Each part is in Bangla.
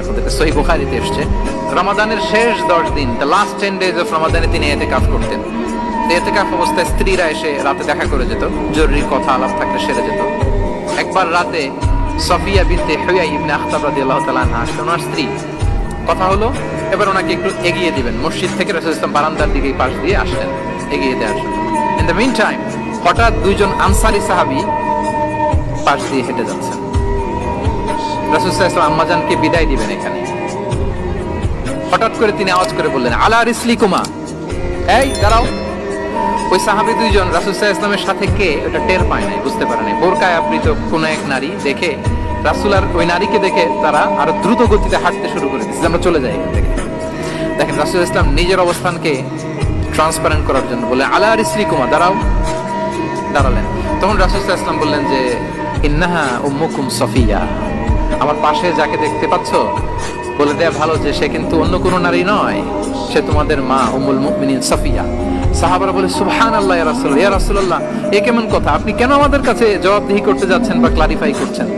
আপনাদের সহিহ বুখারীতে এসেছে, রমাদানের শেষ 10 দিন, দ্য লাস্ট 10 days অফ রমাদানে তিনি ইতিকাফ করতেন। ইতিকাফ অবস্থায় স্ত্রীরা এসে রাতে দেখা করে যেত, জরুরি কথা আলাপ থাকলে সেরে যেত। একবার রাতে সফিয়া বিনতে হুয়াই ইবনে আখতাব রাদিয়াল্লাহু তাআলা আনহা আসলেন, ওনার স্ত্রী। কথা হলো এবার ওনাকে একটু এগিয়ে দিবেন, মসজিদ থেকে রাসূল সাল্লাল্লাহু আলাইহি ওয়াসাল্লাম বারান্দার দিকে পাশ দিয়ে আসলেন, এগিয়ে দেওয়ার জন্য। ইন দ্য মিন টাইম হঠাৎ দুইজন আনসারী সাহাবী পাশ দিয়ে হেঁটে যাচ্ছেন। রাসূল সাল্লাল্লাহু আলাইহি ওয়াসাল্লাম আম্মাজানকে বিদায় দিবেন এখানে, হঠাৎ করে তিনি আওয়াজ করে বললেন, আলা রিসলিকুমা, এই দাঁড়াও। ওই সাহাবী দুইজন রাসূল সাল্লাল্লাহু আলাইহি ওয়াসাল্লামের সাথে কে ওটা টের পায় নাই, বুঝতে পারে নাই। বোরকায় আবৃত কোন এক নারী দেখে রাসূল আর ওই নারীকে দেখে তারা আরো দ্রুত গতিতে হাঁটতে শুরু করে দিচ্ছে, আমরা চলে যাই এখান থেকে। দেখেন রাসূল সাল্লাল্লাহু আলাইহি ওয়াসাল্লাম নিজের অবস্থানকে ট্রান্সপারেন্ট করার জন্য বলে, আলা রিসলিকুমা, দাঁড়াও। দাঁড়ালেন। তখন রাসূল সাল্লাল্লাহু আলাইহি ওয়াসাল্লাম বললেন যে, ইন্নাহা উম্মুকুম সফিয়া, আমার পাশে যাকে দেখতে পাচ্ছ বলে দেয়া ভালো যে সে কিন্তু অন্য কোনো নারী নয়, সে তোমাদের মা উম্মুল মুমিনিন সফিয়া। সাহাবারা বলে, সুবহানাল্লাহ ইয়া রাসূলুল্লাহ, ইয়া রাসূলুল্লাহ, এ কেমন কথা, আপনি কেন আমাদের কাছে জবাবদিহি করতে যাচ্ছেন বা ক্লারিফাই করছেন?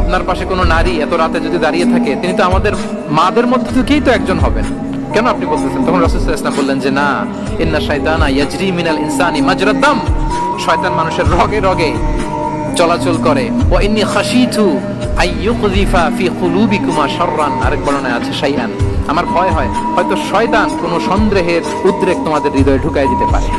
আপনার পাশে কোনো নারী এত রাতে যদি দাঁড়িয়ে থাকে, তিনি তো আমাদের মাদের মধ্যে থেকেই তো একজন হবেন, কেন আপনি বলতেছেন? তখন রাসূল সাল্লাল্লাহু আলাইহি ওয়াসাল্লাম বললেন যে, না, ইন্না শাইতানা ইয়াজরি মিনাল ইনসানি মাজরাদ দাম, শয়তান মানুষের রগে রগে চলাচল করে। ওয়া ইন্নী খাশিতু আইয়ুকযিফা ফি কুলুবিকুমা শাররান, আরেক বর্ণনায় আছে শাইআন, আমার ভয় হয় হয়তো শয়তান কোনো সন্দেহের উদ্রেক তোমাদের হৃদয়ে ঢুকায় দিতে পারে।